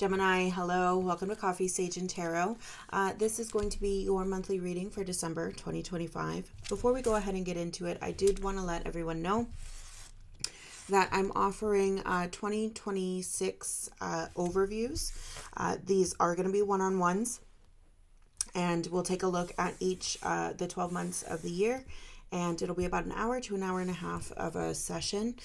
Gemini, hello. Welcome to Coffee, Sage, and Tarot. This is going to be your monthly reading for December 2025. Before we go ahead and get into it, I did want to let everyone know that I'm offering 2026 overviews. These are going to be one-on-ones, and we'll take a look at each the 12 months of the year, and it'll be about an hour to an hour and a half of a session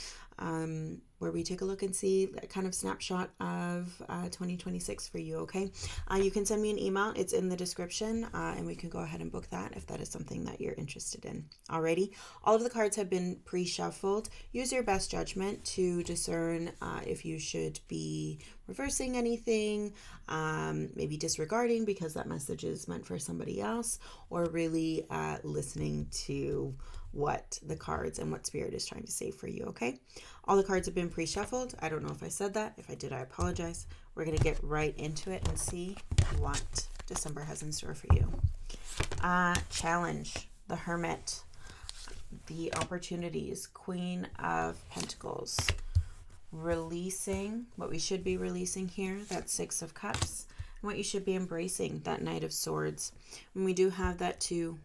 where we take a look and see a kind of snapshot of 2026 for you, okay? You can send me an email. It's in the description, and we can go ahead and book that if that is something that you're interested in. Alrighty. All of the cards have been pre-shuffled. Use your best judgment to discern if you should be reversing anything, maybe disregarding because that message is meant for somebody else, or really listening to what the cards and what spirit is trying to say for you, okay? All the cards have been pre-shuffled. I don't know if I said that. If I did, I apologize. We're going to get right into it and see what December has in store for you. Challenge, the Hermit, the opportunities, Queen of Pentacles, releasing what we should be releasing here, that Six of Cups, and what you should be embracing, that Knight of Swords. And we do have that Two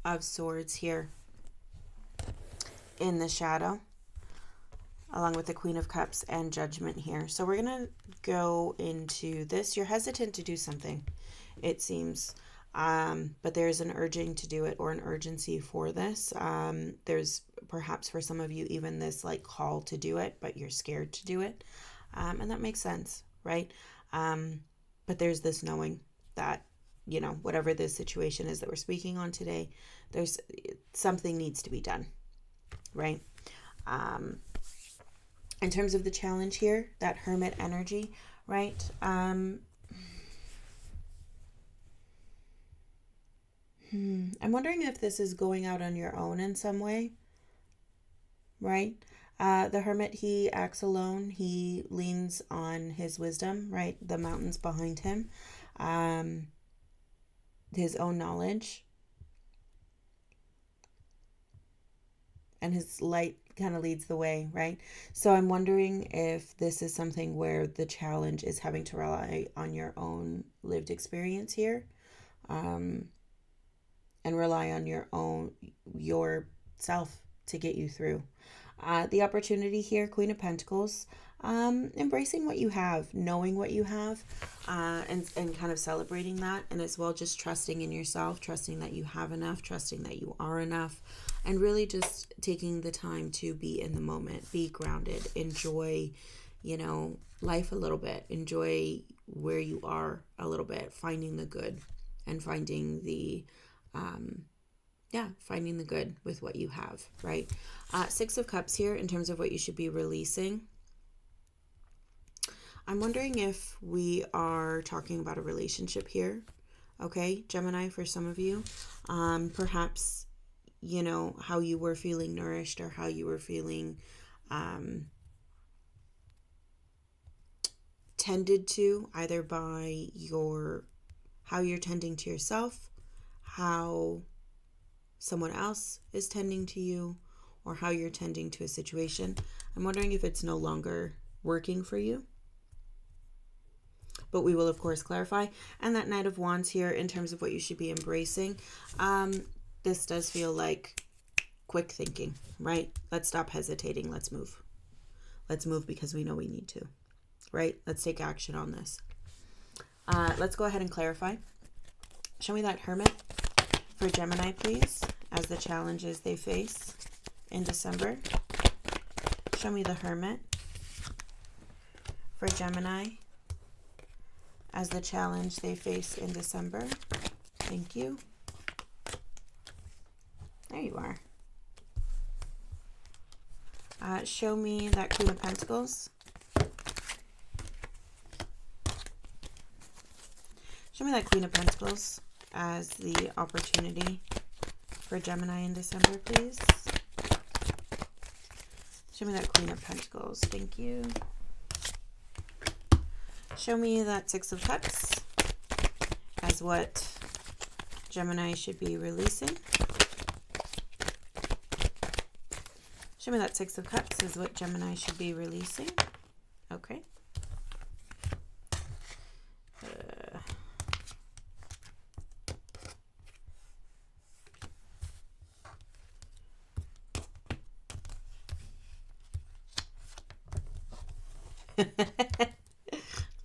of Swords here in the shadow, along with the Queen of Cups and Judgment here. So we're going to go into this. You're hesitant to do something, it seems, but there's an urging to do it, or an urgency for this. There's perhaps for some of you even this like call to do it, but you're scared to do it. And that makes sense, right? But there's this knowing that, you know, whatever this situation is that we're speaking on today, there's something needs to be done, right? In terms of the challenge here, that Hermit energy, right? I'm wondering if this is going out on your own in some way, right? The Hermit, he acts alone. He leans on his wisdom, right? The mountains behind him, his own knowledge, and his light kind of leads the way, right? So I'm wondering if this is something where the challenge is having to rely on your own lived experience here, and rely on yourself to get you through. The opportunity here, Queen of Pentacles, embracing what you have, knowing what you have, and kind of celebrating that, and as well just trusting in yourself, trusting that you have enough, trusting that you are enough, and really just taking the time to be in the moment, be grounded, enjoy, you know, life a little bit, enjoy where you are a little bit, finding the good and finding the finding the good with what you have, right? Six of Cups here in terms of what you should be releasing. I'm wondering if we are talking about a relationship here, okay, Gemini, for some of you. Perhaps, you know, how you were feeling nourished, or how you were feeling tended to, either by how you're tending to yourself, how someone else is tending to you, or how you're tending to a situation. I'm wondering if it's no longer working for you, but we will of course clarify. And that Knight of Wands here in terms of what you should be embracing. This does feel like quick thinking, right? Let's stop hesitating. Let's move. Let's move because we know we need to, right? Let's take action on this. Let's go ahead and clarify. Show me that Hermit for Gemini, please, as the challenges they face in December. Show me the Hermit for Gemini as the challenge they face in December. Thank you. There you are. Show me that Queen of Pentacles. Show me that Queen of Pentacles as the opportunity for Gemini in December, please. Show me that Queen of Pentacles. Thank you. Show me that Six of Cups as what Gemini should be releasing. Show me that Six of Cups is what Gemini should be releasing. Okay.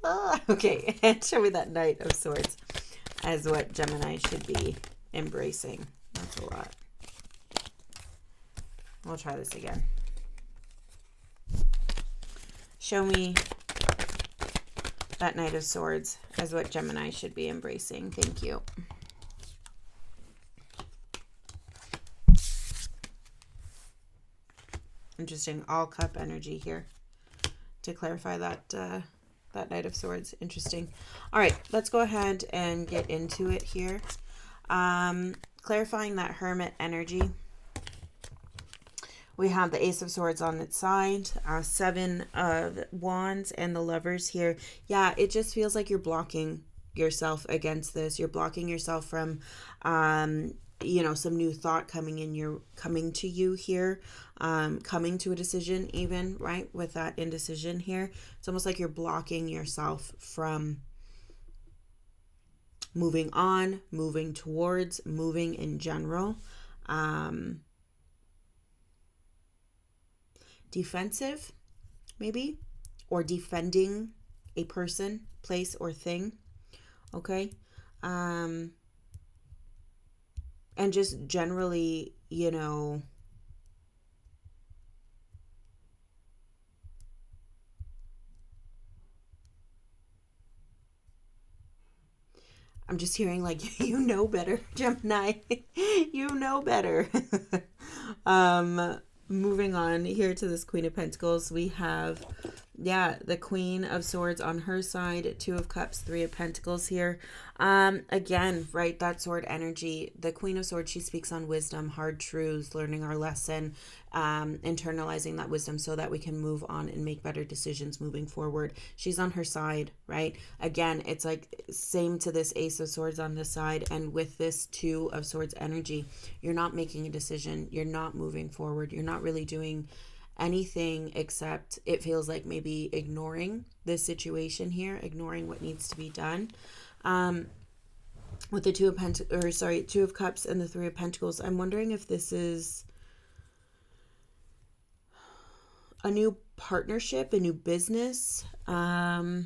Oh, okay, and show me that Knight of Swords as what Gemini should be embracing. That's a lot. We'll try this again. Show me that Knight of Swords as what Gemini should be embracing. Thank you. Interesting. All cup energy here to clarify that that Knight of Swords. Interesting. All right, let's go ahead and get into it here. Clarifying that Hermit energy. We have the Ace of Swords on its side, Seven of Wands, and the Lovers here. Yeah, it just feels like you're blocking yourself against this. You're blocking yourself from, you know, some new thought coming to you here, coming to a decision even, right? With that indecision here. It's almost like you're blocking yourself from moving on, moving towards, moving in general. Defensive, maybe, or defending a person, place, or thing. Okay. And just generally, you know, I'm just hearing like, you know better, Gemini. You know better. Moving on here to this Queen of Pentacles, we have, yeah, the Queen of Swords on her side, Two of Cups, Three of Pentacles here. Again, right, that sword energy. The Queen of Swords, she speaks on wisdom, hard truths, learning our lesson, internalizing that wisdom so that we can move on and make better decisions moving forward. She's on her side, right? Again, it's like same to this Ace of Swords on the side, and with this Two of Swords energy, you're not making a decision, you're not moving forward, you're not really doing anything except it feels like maybe ignoring this situation here, ignoring what needs to be done. With the Two of Cups and the Three of Pentacles, I'm wondering if this is a new partnership, a new business, a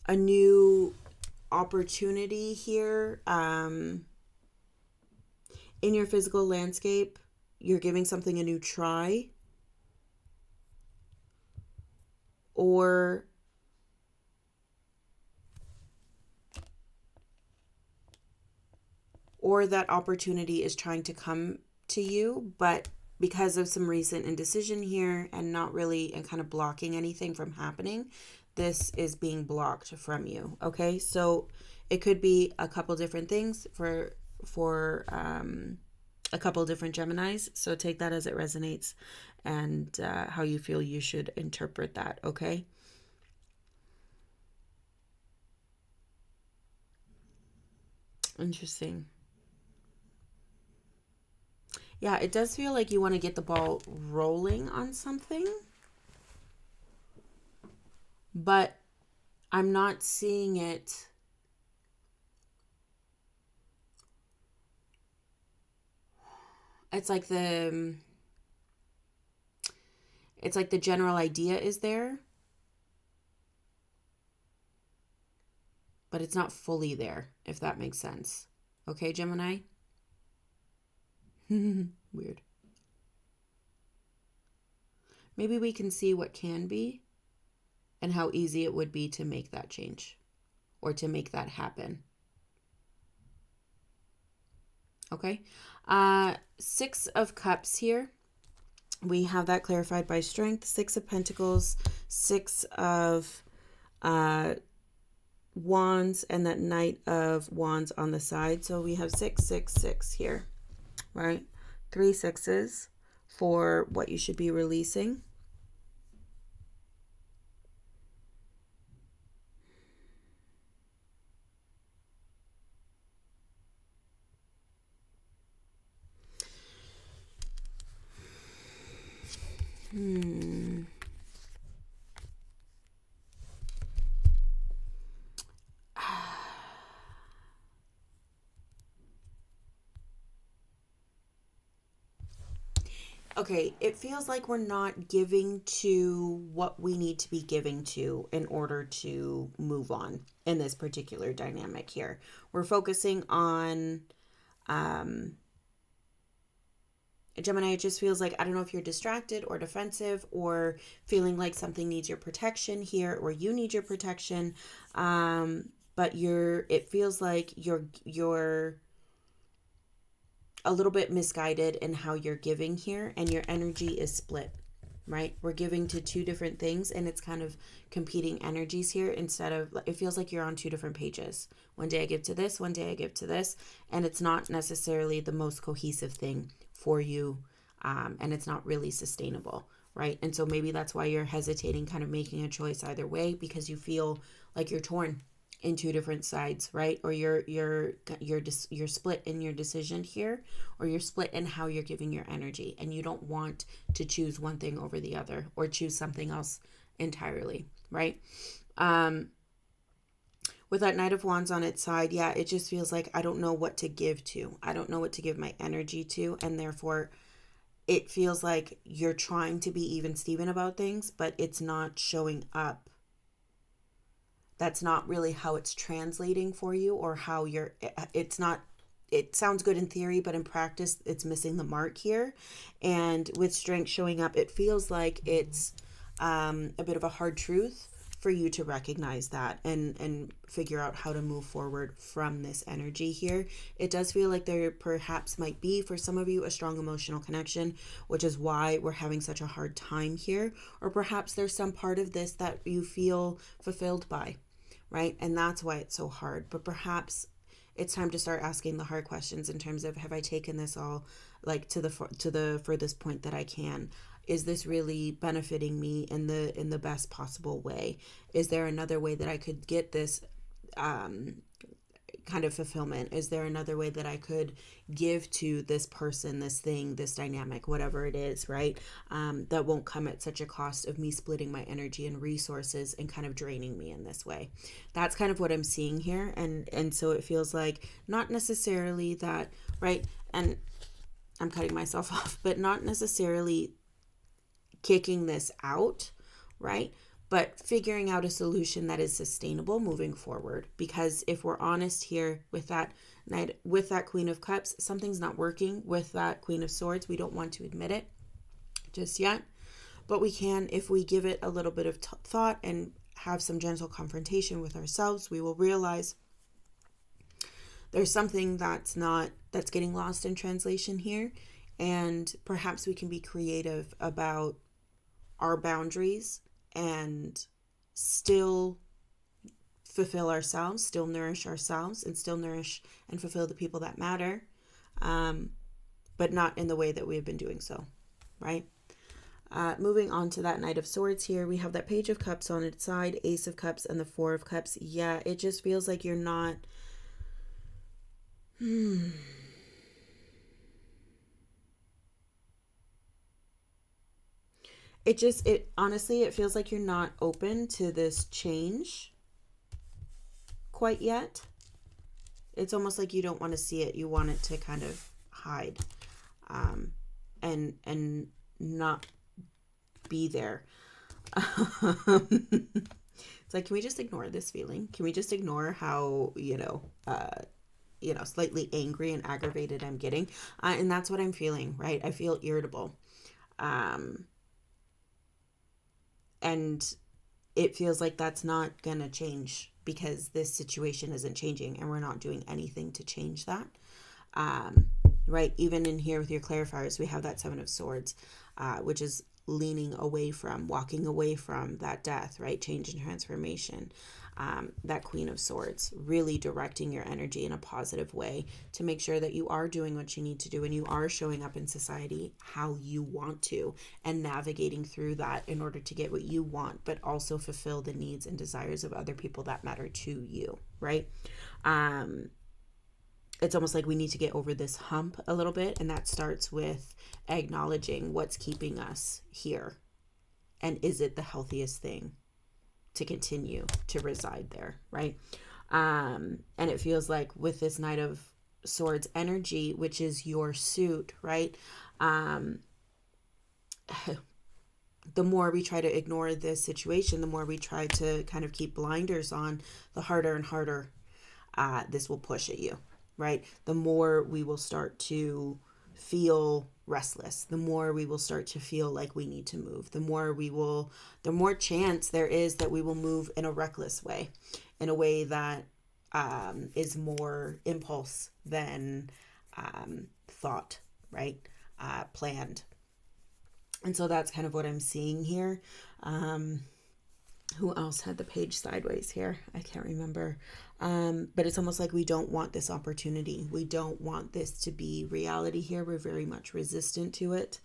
new opportunity here. In your physical landscape, you're giving something a new try, or that opportunity is trying to come to you, but because of some recent indecision here and not really, and kind of blocking anything from happening, this is being blocked from you. Okay, so it could be a couple different things for a couple different Geminis. So take that as it resonates, and how you feel you should interpret that. Okay. Interesting. Yeah, it does feel like you want to get the ball rolling on something, but I'm not seeing it. It's like the general idea is there, but it's not fully there, if that makes sense. Okay, Gemini? Weird. Maybe we can see what can be and how easy it would be to make that change or to make that happen. Okay. Six of Cups here. We have that clarified by Strength. Six of Pentacles, Six of Wands, and that Knight of Wands on the side. So we have 666 here, right? 3 sixes for what you should be releasing. okay, it feels like we're not giving to what we need to be giving to in order to move on in this particular dynamic here. We're focusing on Gemini. It just feels like, I don't know if you're distracted or defensive or feeling like something needs your protection here, or you need your protection. But it feels like you're a little bit misguided in how you're giving here, and your energy is split, right? We're giving to two different things, and it's kind of competing energies here. Instead of, it feels like you're on two different pages. One day I give to this, one day I give to this, and it's not necessarily the most cohesive thing for you, and it's not really sustainable, right? And so maybe that's why you're hesitating, kind of making a choice either way, because you feel like you're torn in two different sides, right? Or you're split in your decision here, or you're split in how you're giving your energy, and you don't want to choose one thing over the other or choose something else entirely, right? With that Knight of Wands on its side, yeah, it just feels like I don't know what to give to. I don't know what to give my energy to, and therefore it feels like you're trying to be even Steven about things, but it's not showing up. That's not really how it's translating for you, or how it's not, it sounds good in theory, but in practice, it's missing the mark here. And with Strength showing up, it feels like it's a bit of a hard truth for you to recognize that and figure out how to move forward from this energy here. It does feel like there perhaps might be, for some of you, a strong emotional connection, which is why we're having such a hard time here. Or perhaps there's some part of this that you feel fulfilled by, right? And that's why it's so hard. But perhaps it's time to start asking the hard questions in terms of, have I taken this all like to the furthest point that I can? Is this really benefiting me in the best possible way? Is there another way that I could get this kind of fulfillment? Is there another way that I could give to this person, this thing, this dynamic, whatever it is, right? That won't come at such a cost of me splitting my energy and resources and kind of draining me in this way. That's kind of what I'm seeing here. And so it feels like not necessarily that, right? And I'm cutting myself off, but not necessarily kicking this out, right? But figuring out a solution that is sustainable moving forward. Because if we're honest here with that Queen of Cups, something's not working with that Queen of Swords. We don't want to admit it just yet, but we can, if we give it a little bit of thought and have some gentle confrontation with ourselves, we will realize there's something that's getting lost in translation here. And perhaps we can be creative about our boundaries and still fulfill ourselves, still nourish ourselves, and still nourish and fulfill the people that matter, but not in the way that we have been doing so, right? Moving on to that Knight of Swords here, we have that Page of Cups on its side, Ace of Cups, and the Four of Cups. Yeah, it just feels like you're not... honestly, it feels like you're not open to this change quite yet. It's almost like you don't want to see it. You want it to kind of hide, and not be there. It's like, can we just ignore this feeling? Can we just ignore how, slightly angry and aggravated I'm getting? And that's what I'm feeling, right? I feel irritable. And it feels like that's not going to change, because this situation isn't changing and we're not doing anything to change that. Right? Even in here with your clarifiers, we have that Seven of Swords, which is leaning away from, walking away from that death, right? Change and transformation. That Queen of Swords, really directing your energy in a positive way to make sure that you are doing what you need to do and you are showing up in society how you want to, and navigating through that in order to get what you want, but also fulfill the needs and desires of other people that matter to you, right? It's almost like we need to get over this hump a little bit, and that starts with acknowledging what's keeping us here, and is it the healthiest thing to continue to reside there, right? And it feels like with this Knight of Swords energy, which is your suit, right? the more we try to ignore this situation, the more we try to kind of keep blinders on, the harder and harder this will push at you, right? The more we will start to feel restless, the more we will start to feel like we need to move, the more chance there is that we will move in a reckless way, in a way that is more impulse than thought, right? Planned. And so that's kind of what I'm seeing here. Who else had the page sideways here? I can't remember. But it's almost like we don't want this opportunity. We don't want this to be reality here. We're very much resistant to it.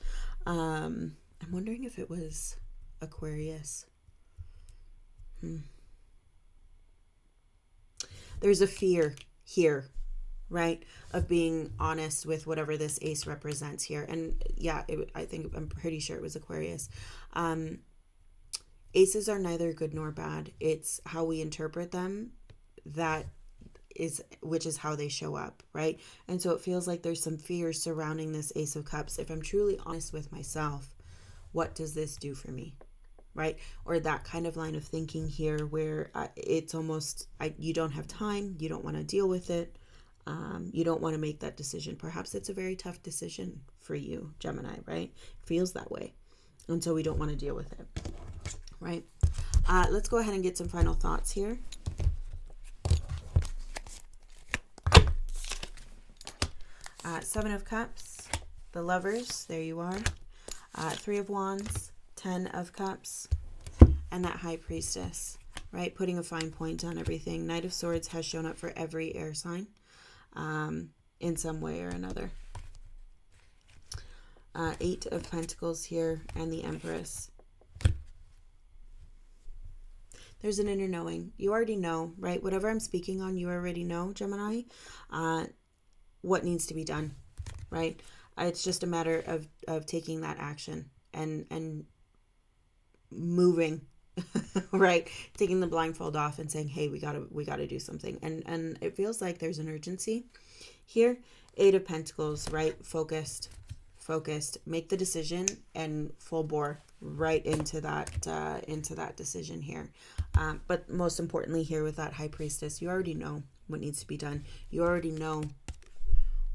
I'm wondering if it was Aquarius. There's a fear here, right, of being honest with whatever this ace represents here. And yeah, I'm pretty sure it was Aquarius. Aces are neither good nor bad. It's how we interpret them which is how they show up, right? And so it feels like there's some fear surrounding this Ace of Cups. If I'm truly honest with myself, what does this do for me, right? Or that kind of line of thinking here where it's almost, you don't have time, you don't want to deal with it, you don't want to make that decision. Perhaps it's a very tough decision for you, Gemini, right? It feels that way. And so we don't want to deal with it, right? Let's go ahead and get some final thoughts here. Seven of Cups, the Lovers, there you are. Three of Wands, 10 of Cups, and that High Priestess, right? Putting a fine point on everything. Knight of Swords has shown up for every air sign in some way or another. Eight of Pentacles here, and the Empress. There's an inner knowing. You already know, right? Whatever I'm speaking on, you already know, Gemini, what needs to be done, right? It's just a matter of taking that action and moving, right? Taking the blindfold off and saying, hey, we gotta do something. And it feels like there's an urgency here. Eight of Pentacles, right? Focused, make the decision and full bore right into that decision here. But most importantly here with that High Priestess, you already know what needs to be done. You already know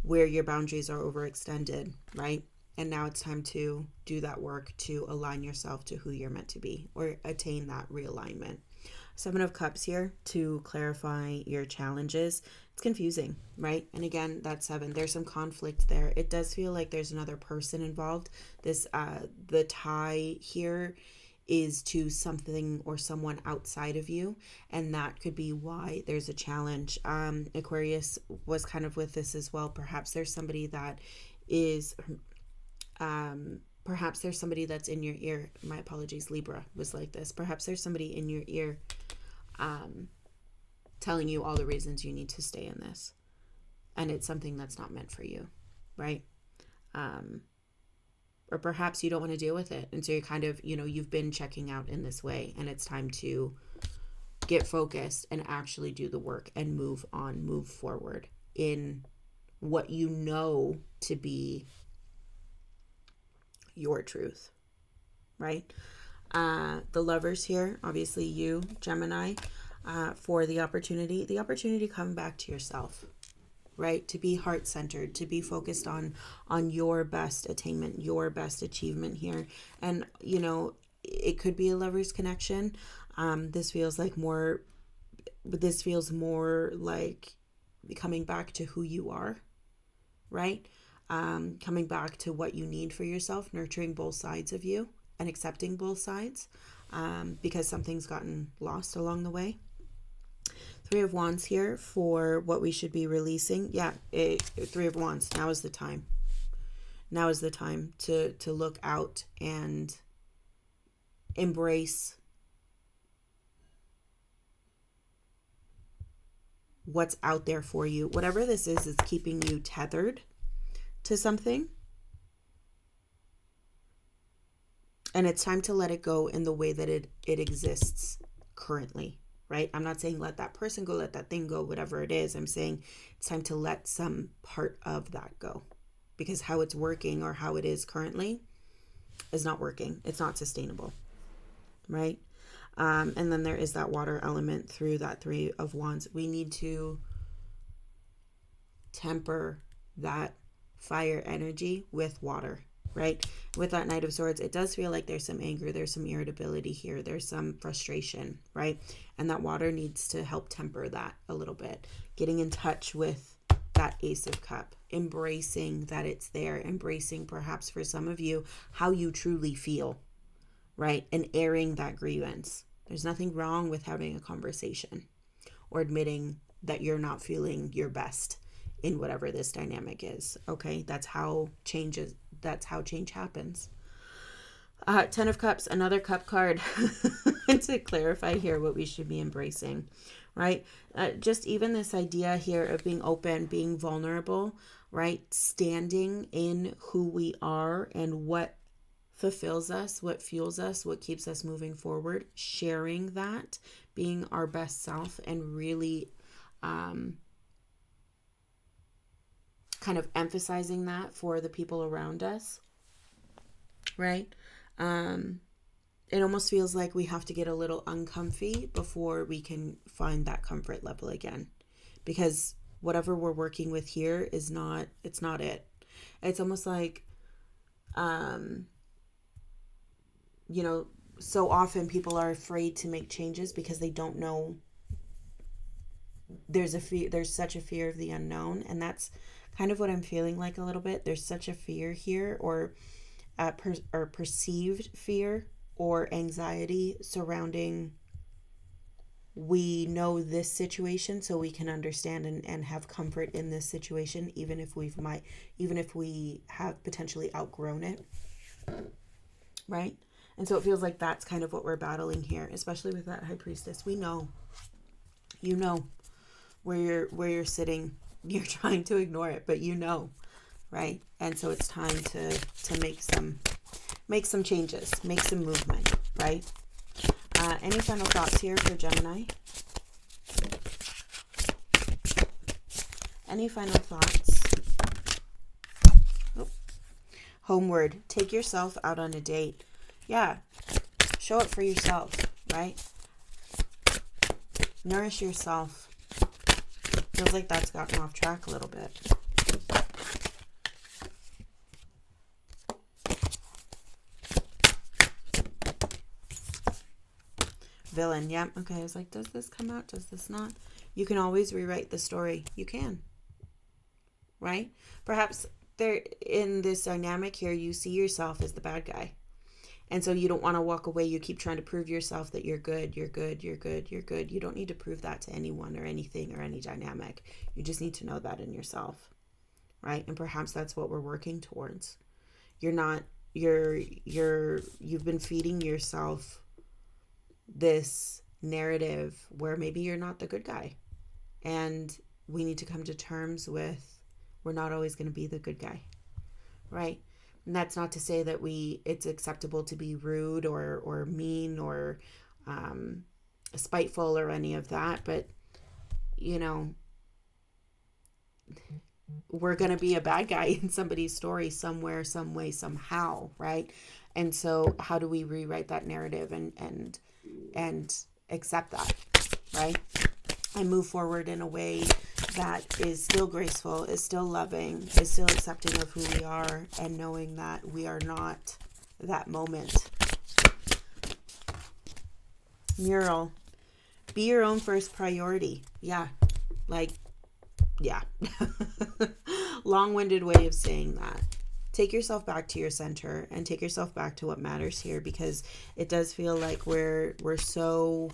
where your boundaries are overextended, right? And now it's time to do that work to align yourself to who you're meant to be, or attain that realignment. Seven of Cups here to clarify your challenges. It's confusing, right? And again, that's seven. There's some conflict there. It does feel like there's another person involved. This, the tie here is to something or someone outside of you, and that could be why there's a challenge. Aquarius was kind of with this as well. Perhaps there's somebody that is perhaps there's somebody that's in your ear. My apologies, Libra was like this. Perhaps there's somebody in your ear telling you all the reasons you need to stay in this, and it's something that's not meant for you, right? Or perhaps you don't want to deal with it. And so you're kind of, you've been checking out in this way, and it's time to get focused and actually do the work and move on, move forward in what you know to be your truth, right? The Lovers here, obviously you, Gemini, for the opportunity to come back to yourself, right? To be heart-centered, to be focused on your best attainment, your best achievement here. And, it could be a lover's connection. This feels more like coming back to who you are, right? Coming back to what you need for yourself, nurturing both sides of you and accepting both sides, because something's gotten lost along the way. Three of Wands here for what we should be releasing. Yeah, Three of Wands. Now is the time. Now is the time to look out and embrace what's out there for you. Whatever this is keeping you tethered to something. And it's time to let it go in the way that it exists currently, right? I'm not saying let that person go, let that thing go, whatever it is. I'm saying it's time to let some part of that go, because how it's working or how it is currently is not working. It's not sustainable, right? And then there is that water element through that Three of Wands. We need to temper that fire energy with water, right? With that Knight of Swords, it does feel like there's some anger, there's some irritability here, there's some frustration, right? And that water needs to help temper that a little bit. Getting in touch with that Ace of Cup, embracing that it's there, embracing perhaps for some of you how you truly feel, right? And airing that grievance. There's nothing wrong with having a conversation or admitting that you're not feeling your best in whatever this dynamic is. Okay, that's how change happens. 10 of Cups, another cup card to clarify here what we should be embracing, right? Just even this idea here of being open, being vulnerable, right? Standing in who we are and what fulfills us, what fuels us, what keeps us moving forward, sharing that, being our best self, and really kind of emphasizing that for the people around us, right? It almost feels like we have to get a little uncomfy before we can find that comfort level again, because whatever we're working with here is not, it's not it. It's almost like, you know, so often people are afraid to make changes because they don't know. There's such a fear of the unknown, and that's kind of what I'm feeling like a little bit. There's such a fear here, or perceived fear or anxiety surrounding, we know this situation so we can understand and have comfort in this situation, even if we have potentially outgrown it, right? And so it feels like that's kind of what we're battling here, especially with that High Priestess. We know, you know, where you're sitting. You're trying to ignore it, but you know, right? And so it's time to make some changes, make some movement, right? Any final thoughts here for Gemini? Any final thoughts? Oh. Homeward. Take yourself out on a date. Yeah. Show up for yourself, right? Nourish yourself. Feels like that's gotten off track a little bit. Villain. Yep. Yeah. Okay. I was like, does this come out? Does this not? You can always rewrite the story. You can. Right? Perhaps there in this dynamic here, you see yourself as the bad guy. And so you don't want to walk away. You keep trying to prove yourself that you're good, you're good, you're good, you're good. You don't need to prove that to anyone or anything or any dynamic. You just need to know that in yourself, right? And perhaps that's what we're working towards. You've been feeding yourself this narrative where maybe you're not the good guy. And we need to come to terms with, we're not always going to be the good guy, right? And that's not to say that it's acceptable to be rude or mean or spiteful or any of that. But, you know, we're going to be a bad guy in somebody's story somewhere, some way, somehow, right? And so how do we rewrite that narrative and accept that, right? And move forward in a way that is still graceful, is still loving, is still accepting of who we are, and knowing that we are not that moment. Mural. Be your own first priority. Yeah. Yeah. Long-winded way of saying that. Take yourself back to your center and take yourself back to what matters here, because it does feel like we're so...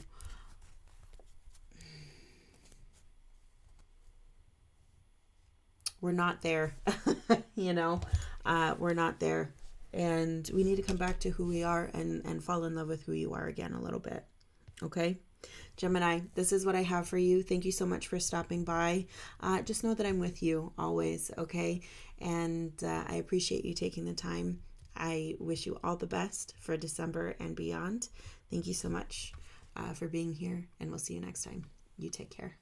we're not there, you know, we're not there. And we need to come back to who we are and fall in love with who you are again a little bit. Okay. Gemini, this is what I have for you. Thank you so much for stopping by. Just know that I'm with you always. Okay. And I appreciate you taking the time. I wish you all the best for December and beyond. Thank you so much for being here, and we'll see you next time. You take care.